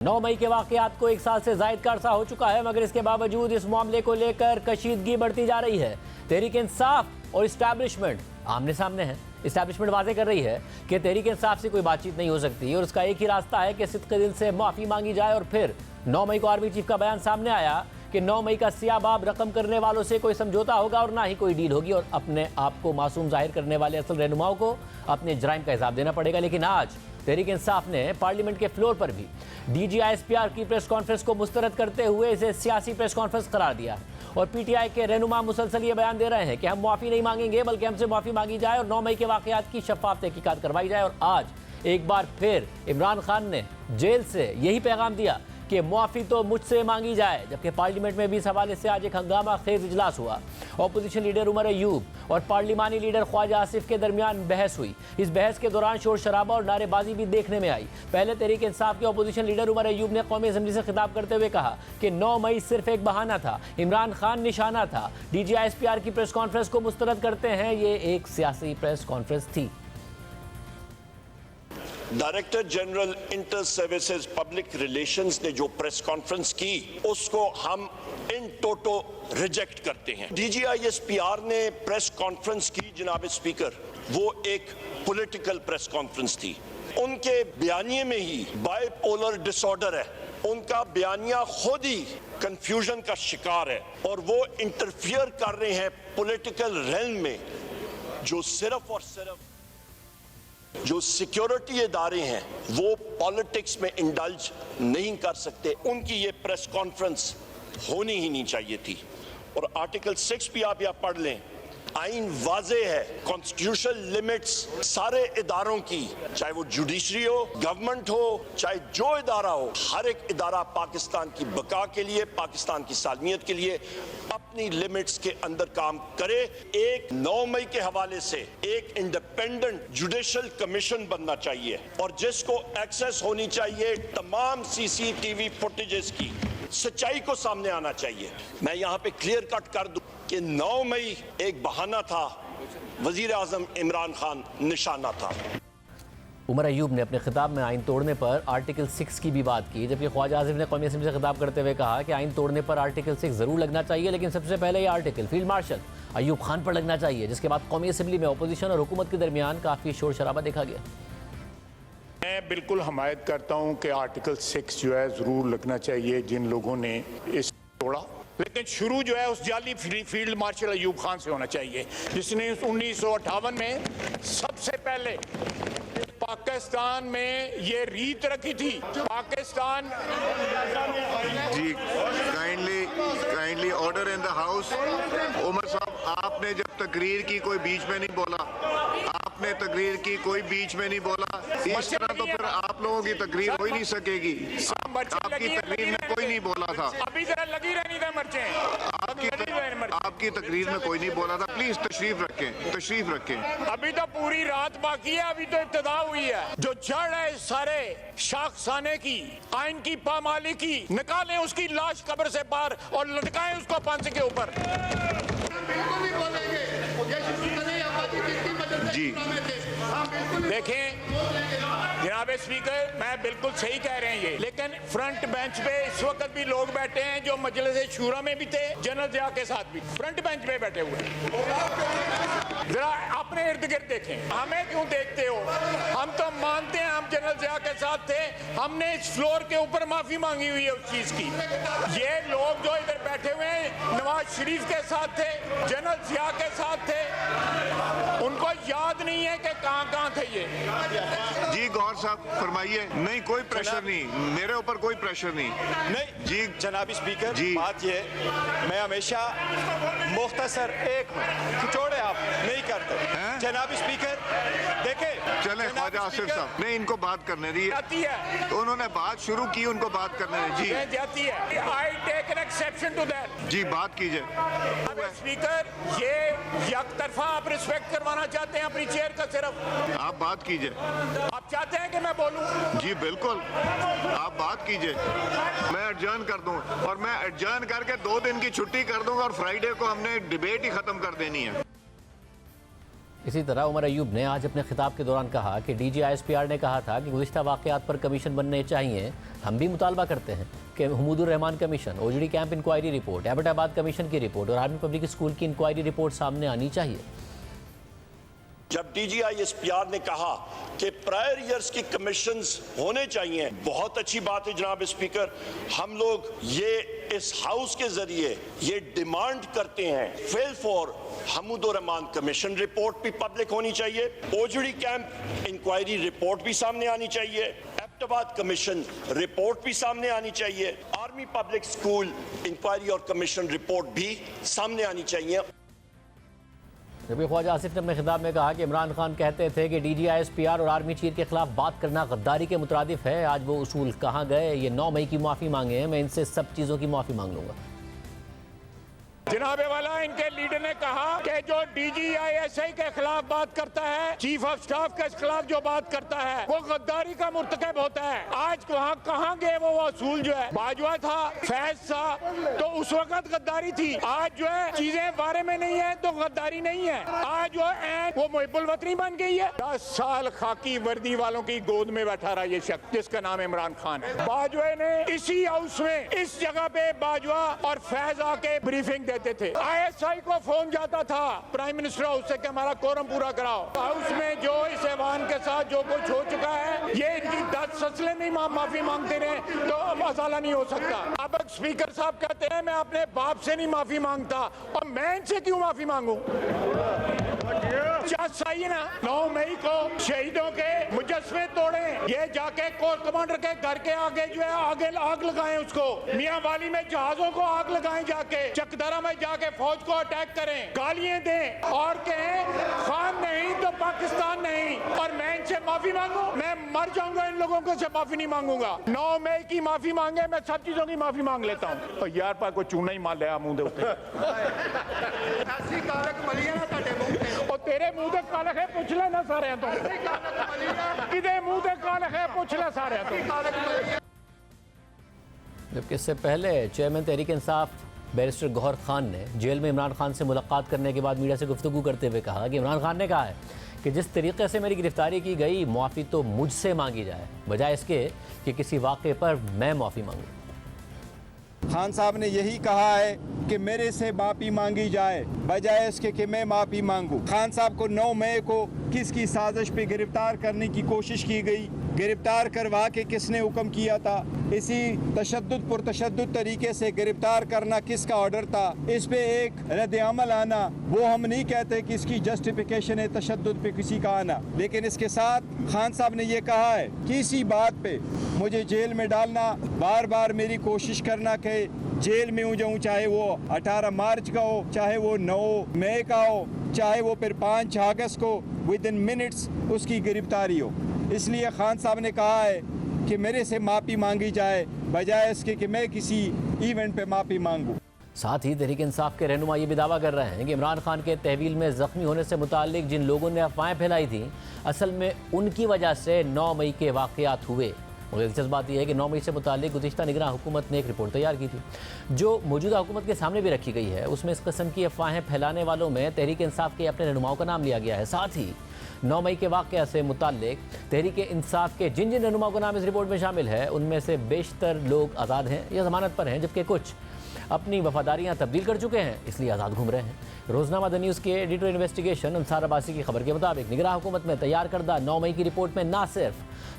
9 मई के वाकयात को 1 साल से जायद का अरसा हो चुका है, मगर इसके बावजूद इस मामले को लेकर कशीदगी बढ़ती जा रही है। तहरीक इंसाफ और इस्टेब्लिशमेंट आमने सामने है। इस्टेब्लिशमेंट वाजे कर रही है कि तहरीक इंसाफ से कोई बातचीत नहीं हो सकती और उसका एक ही रास्ता है कि सिद्क़ दिल से माफ़ी मांगी जाए। और फिर 9 मई को आर्मी चीफ का बयान सामने आया कि 9 मई का सियाबाब रकम करने वालों से कोई समझौता होगा और ना ही कोई डील होगी और अपने आप को मासूम जाहिर करने वाले असल रहनुमाओं को अपने जराइम का हिसाब देना पड़ेगा। लेकिन आज तहरीक इंसाफ ने पार्लियामेंट के फ्लोर पर भी DGISPR की प्रेस कॉन्फ्रेंस को मुस्तरद करते हुए इसे सियासी प्रेस कॉन्फ्रेंस करार दिया और PTI के रहनुमा मुसलसल ये बयान दे रहे हैं कि हम माफ़ी नहीं मांगेंगे, बल्कि हमसे माफ़ी मांगी जाए और 9 मई के वाकयात की शफाफ तहकीकात करवाई जाए। और आज एक बार फिर इमरान खान ने जेल से यही पैगाम दिया कि मुआफ़ी तो मुझसे मांगी जाए, जबकि पार्लियामेंट में भी इस हवाले से आज एक हंगामा खेज इजलास हुआ। अपोजिशन लीडर उमर अयूब और पार्लिमानी लीडर ख्वाजा आसिफ के दरमियान बहस हुई। इस बहस के दौरान शोर शराबा और नारेबाजी भी देखने में आई। पहले तहरीक इंसाफ के अपोजिशन लीडर उमर अयूब ने कौमी असेंबली से खिताब करते हुए कहा कि 9 मई सिर्फ एक बहाना था, इमरान खान निशाना था। DGISPR की प्रेस कॉन्फ्रेंस को मुस्तरद करते हैं, ये एक सियासी प्रेस कॉन्फ्रेंस थी। Director general inter services public relations ने जो प्रेस कॉन्फ्रेंस की उसको हम इन टोटो रिजेक्ट करते हैं। DGISPR ने प्रेस कॉन्फ्रेंस की जनाब स्पीकर, वो एक पॉलिटिकल प्रेस कॉन्फ्रेंस थी। उनके बयानिए में ही बाइपोलर डिसऑर्डर है, उनका बयानिया खुद ही कंफ्यूजन का शिकार है और वो इंटरफियर कर रहे हैं पॉलिटिकल रेल्म में, जो सिर्फ और सिर्फ जो सिक्योरिटी इदारे हैं वो पॉलिटिक्स में इंडल्ज नहीं कर सकते। उनकी ये प्रेस कॉन्फ्रेंस होनी ही नहीं चाहिए थी। और आर्टिकल 6 भी आप पढ़ लें, आइन वाजे है, कॉन्स्टिट्यूशनल लिमिट्स सारे इदारों की, चाहे वो जुडिशरी हो, गवर्नमेंट हो, चाहे जो इदारा हो, हर एक इदारा पाकिस्तान की बका के लिए, पाकिस्तान की सालमियत के लिए अपनी लिमिट्स के अंदर काम करे। एक 9 मई के हवाले से एक इंडिपेंडेंट जुडिशल कमीशन बनना चाहिए और जिसको एक्सेस होनी चाहिए तमाम CCTV फुटेजेस की, सच्चाई को सामने आना चाहिए। मैं यहाँ पे क्लियर कट कर दूं कि 9 मई एक बहाना था, वजीर आजम इमरान खान निशाना था। उमर अयूब ने अपने खिताब में आइन तोड़ने पर आर्टिकल 6 की भी बात की, जबकि ख्वाजा आसिफ ने कौमी असेंबली से खिताब करते हुए कहा कि आइन तोड़ने पर आर्टिकल 6 जरूर लगना चाहिए, लेकिन सबसे पहले यह article field marshal Ayub Khan पर लगना चाहिए। जिसके बाद कौमी असेंबली में अपोजिशन और हुकूमत के दरमियान काफ़ी शोर शराबा देखा गया। मैं बिल्कुल हमायत करता हूं कि आर्टिकल 6 जो है ज़रूर लगना चाहिए जिन लोगों ने इस तोड़ा, लेकिन शुरू जो है उस जाली फील्ड मार्शल अयूब खान से होना चाहिए, जिसने 1958 में सबसे पहले पाकिस्तान में ये रीत रखी थी। Pakistan ji kindly order in the house. Umar Sahab, आपने जब तकरीर की कोई बीच में नहीं बोला, आपने तकरीर की कोई बीच में नहीं बोला। इस तरह तो फिर आप लोगों की तकरीर हो ही नहीं सकेगी। आपकी तकरीर में कोई नहीं बोला था, अभी जरा लगी रहनी था मर्चे, आपकी तकरीर में कोई नहीं बोला था। प्लीज तशरीफ रखें, तशरीफ रखें। अभी तो पूरी रात बाकी है, अभी तो इब्तिदा हुई है। जो जड़ है सारे शाखसाने की, आइन की पामाली की, निकालें उसकी लाश कब्र से बाहर और लटकाएं उसको फांसी के ऊपर। जी देखें जनाब स्पीकर, मैं बिल्कुल सही कह रहे हैं ये, लेकिन फ्रंट बेंच पे इस वक्त भी लोग बैठे हैं जो मजलिस शूरा में भी थे, जनरल ज़िया के साथ भी फ्रंट बेंच पे बैठे हुए हैं। जरा अपने इर्द गिर्द देखें, हमें क्यों देखते हो? हम तो मानते हैं हम जनरल ज़िया के साथ थे, हमने इस फ्लोर के ऊपर माफी मांगी हुई है उस चीज की। ये लोग जो इधर बैठे हुए हैं नवाज शरीफ के साथ थे, जनरल ज़िया के साथ थे, उनको याद नहीं है कि कहाँ थे ये। जी गौर साहब फरमाइए। नहीं, कोई प्रेशर नहीं, मेरे ऊपर कोई प्रेशर नहीं जी जनाब स्पीकर जी। बात ये, मैं हमेशा मुख्तसर एक छोड़े आप नहीं करते हैं? जनाब स्पीकर देखे, चले ख्वाजा आसिफ साहब, नहीं इनको बात करने दी, जाती है तो उन्होंने बात शुरू की, उनको बात करने दी। जी जाती है। I take an exception to that. जी बात कीजिए। स्पीकर, ये एक तरफा आप रिस्पेक्ट करवाना चाहते हैं अपनी चेयर का सिर्फ। आप बात कीजिए। आप चाहते हैं कि मैं बोलूं? जी बिल्कुल, आप बात कीजिए। मैं एडजर्न कर दूं और मैं एडजर्न करके 2 दिन की छुट्टी कर दूंगा और फ्राइडे को हमने डिबेट ही खत्म कर देनी है। इसी तरह उमर अयूब ने आज अपने खिताब के दौरान कहा कि DGISPR ने कहा था कि गुज़िश्ता वाक़यात पर कमीशन बनने चाहिए। हम भी मुतालबा करते हैं कि Hamoodur Rahman commission, Ojhri camp inquiry report, Abbottabad commission की रिपोर्ट और आर्मी पब्लिक स्कूल की इंक्वायरी रिपोर्ट सामने आनी चाहिए। जब DGISPR ने कहा कि प्रायर ईयर्स की कमीशंस होने चाहिए, बहुत अच्छी बात है जनाब स्पीकर। हम लोग ये इस हाउस के जरिए ये डिमांड करते हैं, फेल फॉर हमुदुर रहमान कमीशन रिपोर्ट भी पब्लिक होनी चाहिए, ओजड़ी कैंप इंक्वायरी रिपोर्ट भी सामने आनी चाहिए, एबटाबाद कमीशन रिपोर्ट भी सामने आनी चाहिए, आर्मी पब्लिक स्कूल इंक्वायरी और कमीशन रिपोर्ट भी सामने आनी चाहिए। जबकि ख्वाजा आसिफ ने अपने खिताब में कहा कि इमरान खान कहते थे कि DGISPR और आर्मी चीफ के खिलाफ बात करना गद्दारी के मुतरादिफ है। आज वो उसूल कहाँ गए? ये 9 मई की माफ़ी मांगे हैं, मैं इनसे सब चीज़ों की माफ़ी मांग लूँगा। जनाबे वाला इनके लीडर ने कहा कि जो DGISI के खिलाफ बात करता है, चीफ ऑफ स्टाफ के खिलाफ जो बात करता है, वो गद्दारी का मुर्तकब होता है। आज वहाँ कहाँ गए वो असूल जो है? बाजवा था, फैज था, तो उस वक्त गद्दारी थी। आज जो है चीजें बारे में नहीं है तो गद्दारी नहीं है। आज वो मुहिब्बुल वतनी बन गई है। 10 साल खाकी वर्दी वालों की गोद में बैठा रहा ये शख्स जिसका नाम इमरान खान है। बाजवा ने इसी हाउस में, इस जगह पे बाजवा और फैज आके ब्रीफिंग देते थे। ISI को फोन जाता था प्राइम मिनिस्टर हाउस से कि हमारा कोरम पूरा कराओ। हाउस में जो इस ऐवान के साथ जो कुछ हो चुका है, ये इनकी 10 फसलें नहीं माफी मांगते रहे तो मसाला नहीं हो सकता। अब स्पीकर साहब कहते हैं मैं अपने बाप से नहीं माफी मांगता, और मैं इनसे क्यों माफी मांगू? क्या सही है ना? 9 मई को शहीदों के मुजस्समे तोड़े, ये जाके कोर कमांडर के घर के आगे जो है आग लगाएं उसको, मियां वाली में जहाजों को आग लगाएं, जाके चकदरा में जाके फौज को अटैक करें, गालियां दें और कहें खान नहीं तो पाकिस्तान नहीं, और मैं इनसे माफी मांगू? मैं मर जाऊंगा इन लोगों को से माफी नहीं मांगूंगा। 9 मई की माफी मांगे, मैं सब चीजों की माफी मांग लेता हूँ। और यार पर कोई चूना ही मार लिया मुंह दे उत्ते और तेरे मुंह दे कालख है, पूछ ले ना सारे तो किदे मुंह दे कालख है, पूछ ले सारे तो। जबकि इससे पहले चेयरमैन तहरीक इंसाफ बैरिस्टर गौहर खान ने जेल में इमरान खान से मुलाकात करने के बाद मीडिया से गुफ्तगू करते हुए कहा कि इमरान खान ने कहा है कि जिस तरीके से मेरी गिरफ्तारी की गई, मुआफ़ी तो मुझसे मांगी जाए बजाय इसके कि किसी वाक़े पर मैं माफ़ी मांगूं। खान साहब ने यही कहा है कि मेरे से माफ़ी मांगी जाए बजाय इसके कि मैं माफ़ी मांगूं। खान साहब को 9 मई को किसकी साजिश पे गिरफ्तार करने की कोशिश की गई, गिरफ्तार करवा के किसने हुक्म किया था, इसी तशद्दुद पुरतशद्दुद तरीके से गिरफ्तार करना किसका ऑर्डर था, इस पे एक रद्द-ए-अमल आना, वो हम नहीं कहते कि इसकी जस्टिफिकेशन है तशद्दुद पे किसी का आना। लेकिन इसके साथ खान साहब ने ये कहा है कि इसी बात पे मुझे जेल में डालना, बार बार मेरी कोशिश करना कि जेल में हूँ जाऊँ, चाहे वो 18 मार्च का हो, चाहे वो 9 मई का हो, चाहे वो फिर 5 अगस्त को, विद इन मिनट्स उसकी गिरफ्तारी हो। इसलिए खान साहब ने कहा है कि मेरे से माफ़ी मांगी जाए बजाय इसके कि मैं किसी इवेंट पे माफ़ी मांगूं। साथ ही तहरीक इंसाफ के रहनुमा ये भी दावा कर रहे हैं कि इमरान खान के तहवील में ज़ख्मी होने से मुताल्लिक जिन लोगों ने अफवाहें फैलाई थी, असल में उनकी वजह से 9 मई के वाक़यात हुए। और दिलचस्प बात यह है कि 9 मई से मुताल्लिक गुज़िश्ता निगरान हुकूमत ने एक रिपोर्ट तैयार की थी जो मौजूदा हुकूमत के सामने भी रखी गई है। उसमें इस किस्म की अफवाहें फैलाने वालों में तहरीक इंसाफ के अपने रहनुमाओं का नाम लिया गया है। साथ ही 9 मई के वाक़या से मुताल्लिक तहरीक इंसाफ के जिन जिन रहनुमाओं का नाम इस रिपोर्ट में शामिल है, उनमें से बेशतर लोग आज़ाद हैं या ज़मानत पर हैं, जबकि कुछ अपनी वफादारियाँ तब्दील कर चुके हैं, इसलिए आज़ाद घूम रहे हैं। रोज़नामा द न्यूज़ के एडिटर इन्वेस्टिगेशन अंसार अब्बासी की खबर के मुताबिक निगरान हुकूमत में तैयार करदा 9 मई की रिपोर्ट में ना सिर्फ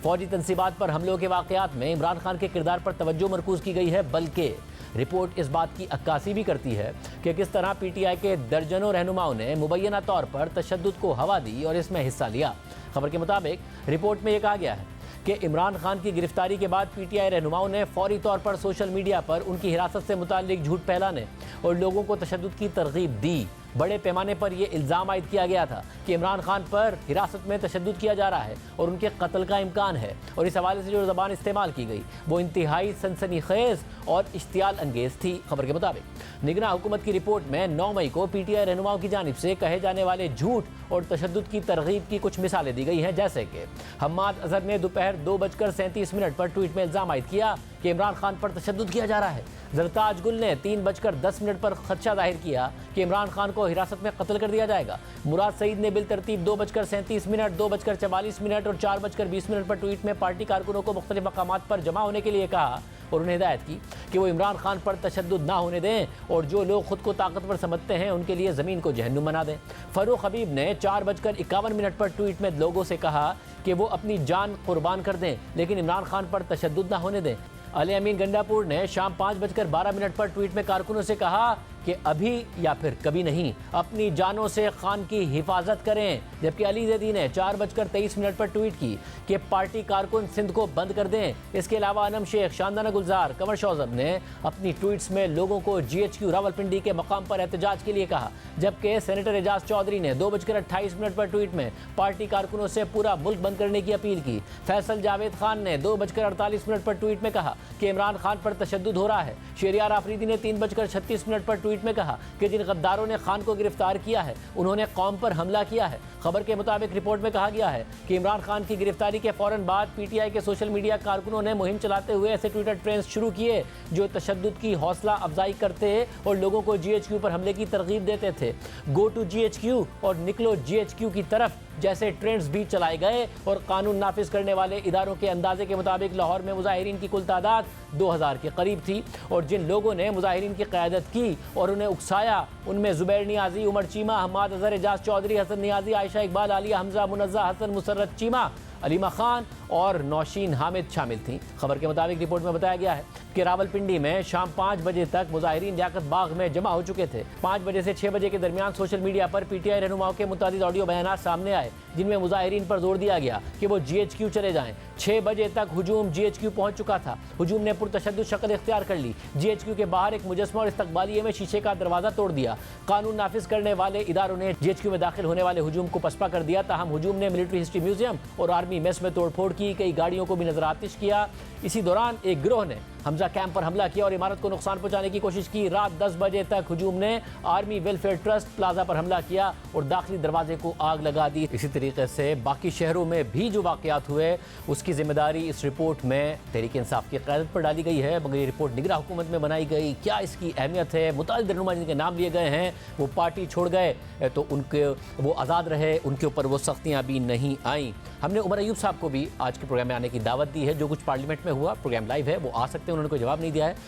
फौजी तनसीबात पर हमलों के वाक़यात में इमरान खान के किरदार पर तवज्जो मरकूज़ की गई है, बल्कि रिपोर्ट इस बात की अक्कासी भी करती है कि किस तरह PTI के दर्जनों रहनुमाओं ने मुबैना तौर पर तशद्दुद को हवा दी और इसमें हिस्सा लिया। खबर के मुताबिक रिपोर्ट में यह कहा गया है कि इमरान खान की गिरफ्तारी के बाद PTI रहनुमाओं ने फौरी तौर पर सोशल मीडिया पर उनकी हिरासत से मुताल्लिक झूठ फैलाने और लोगों को तशद्दुद की तरगीब दी। बड़े पैमाने पर यह इल्ज़ाम आयद किया गया था कि इमरान खान पर हिरासत में तशद्दुद किया जा रहा है और उनके कत्ल का इम्कान है, और इस हवाले से जो ज़बान इस्तेमाल की गई वो इंतहाई सनसनीखेज़ और इश्तियाल अंगेज़ थी। खबर के मुताबिक निगरान हुकूमत की रिपोर्ट में 9 मई को PTI रहनुमाओं की जानिब से कहे जाने वाले झूठ और तशद्दुद की तरगीब की कुछ मिसालें दी गई हैं, जैसे कि हम्माद अजहर ने दोपहर 2:37 पर ट्वीट में इल्ज़ाम आयद किया कि इमरान खान पर तशद्दुद किया जा रहा है। जरताज गुल ने 3:10 पर खदशा जाहिर किया कि इमरान खान को हिरासत में कत्ल कर दिया जाएगा। मुराद सईद ने बिल तरतीब 2:37, 2:44 और 4:20 पर ट्वीट में पार्टी कारकुनों को मुख्तलिफ मकामात पर जमा होने के लिए कहा और उन्हें हिदायत की कि वो इमरान खान पर तशद्दुद ना होने दें और जो लोग खुद को ताकतवर समझते हैं उनके लिए ज़मीन को जहन्नुम बना दें। फरूख हबीब ने 4:51 पर ट्वीट में लोगों से कहा कि वो अपनी जान कुर्बान कर दें लेकिन इमरान खान पर तशद्दुद ना होने दें। अली अमीन गंडापुर ने शाम 5:12 पर ट्वीट में कारकुनों से कहा कि अभी या फिर कभी नहीं, अपनी जानों से खान की हिफाजत करें। जबकि अली जैदी ने 4:23 पर ट्वीट की कि पार्टी कारकुन सिंध को बंद कर दें। इसके अलावा अनम शेख, शानदाना गुलजार, कमर शौजब ने अपनी ट्वीट्स में लोगों को GHQ रावलपिंडी के मकाम पर एहतजाज के लिए कहा। जबकि सेनेटर एजाज चौधरी ने 2:28 पर ट्वीट में पार्टी कारकुनों से पूरा मुल्क बंद करने की अपील की। फैसल जावेद खान ने 2:48 पर ट्वीट में कहा कि इमरान खान पर तशद्दुद हो रहा है। शहरियार आफरीदी ने 3:36 पर ट्वीट में कहा कि जिन गद्दारों ने खान को गिरफ्तार किया है उन्होंने कौम पर हमला किया है। खबर के मुताबिक रिपोर्ट में कहा गया है कि इमरान खान की गिरफ्तारी के फौरन बाद PTI के सोशल मीडिया कारकुनों ने मुहिम चलाते हुए ऐसे ट्विटर ट्रेंड्स शुरू किए जो तशद्दुद की हौसला अफजाई करते और लोगों को GHQ पर हमले की तरगीब देते थे। गो टू GHQ और निकलो GHQ की तरफ जैसे ट्रेंड्स भी चलाए गए और कानून नाफिज करने वाले इदारों के अंदाजे के मुताबिक लाहौर में मुजाहिरीन की कुल तादाद 2000 के करीब थी और जिन लोगों ने मुजाहिरीन की क़यादत की और उन्हें उकसाया उनमें ज़ुबैर नियाज़ी, उमर चीमा, हम्माद अज़हर, एजाज चौधरी, हसन नियाज़ी, आयशा इकबाल, आलिया हमजा, मुनज़्ज़ा हसन, मुसर्रत चीमा, अलीमा खान और नौशीन हामिद शामिल थीं। खबर के मुताबिक रिपोर्ट में बताया गया है कि रावलपिंडी में शाम 5 बजे तक मुजाहिरीन लियाकत बाग में जमा हो चुके थे। 5 बजे से 6 बजे के दरमियान सोशल मीडिया पर PTI रहनुमाओं के मुतादिद ऑडियो बयानात सामने आए जिनमें मुजाहिरीन पर जोर दिया गया कि वो GHQ चले जाएं। 6 बजे तक हुजूम GHQ पहुंच चुका था। हुजूम ने पुरतशद्दुद शक्ल इख्तियार कर ली। GHQ के बाहर एक मुजस्मा और इस्तकबालिये में शीशे का दरवाज़ा तोड़ दिया। कानून नाफिज करने वाले इदारों ने GHQ में दाखिल होने वाले हुजूम को पसपा कर दिया। ताहम हुजूम ने मिलिट्री हिस्ट्री म्यूजियम और आर्मी मेस में तोड़फोड़ की, कई गाड़ियों को भी नजर आतिश किया। इसी दौरान एक गिरोह ने हमजा कैंप पर हमला किया और इमारत को नुकसान पहुंचाने की कोशिश की। रात 10 बजे तक हुजूम ने आर्मी वेलफेयर ट्रस्ट प्लाजा पर हमला किया और दाखिली दरवाजे को आग लगा दी। इसी तरीके से बाकी शहरों में भी जो वाकयात हुए उसकी जिम्मेदारी इस रिपोर्ट में तहरीक इंसाफ की क़यादत पर डाली गई है, मगर ये रिपोर्ट निगरां हुकूमत में बनाई गई। क्या इसकी अहमियत है? मुताल्लिक़ रहनुमा जिनके नाम लिए गए हैं वो पार्टी छोड़ गए तो उनके वो आज़ाद रहे, उनके ऊपर वो सख्तियाँ भी नहीं आईं। हमने उमर अयूब साहब को भी आज के प्रोग्राम में आने की दावत दी है। जो कुछ पार्लियामेंट में हुआ, प्रोग्राम लाइव है, वो आ सकते हैं, उन्होंने कोई जवाब नहीं दिया है।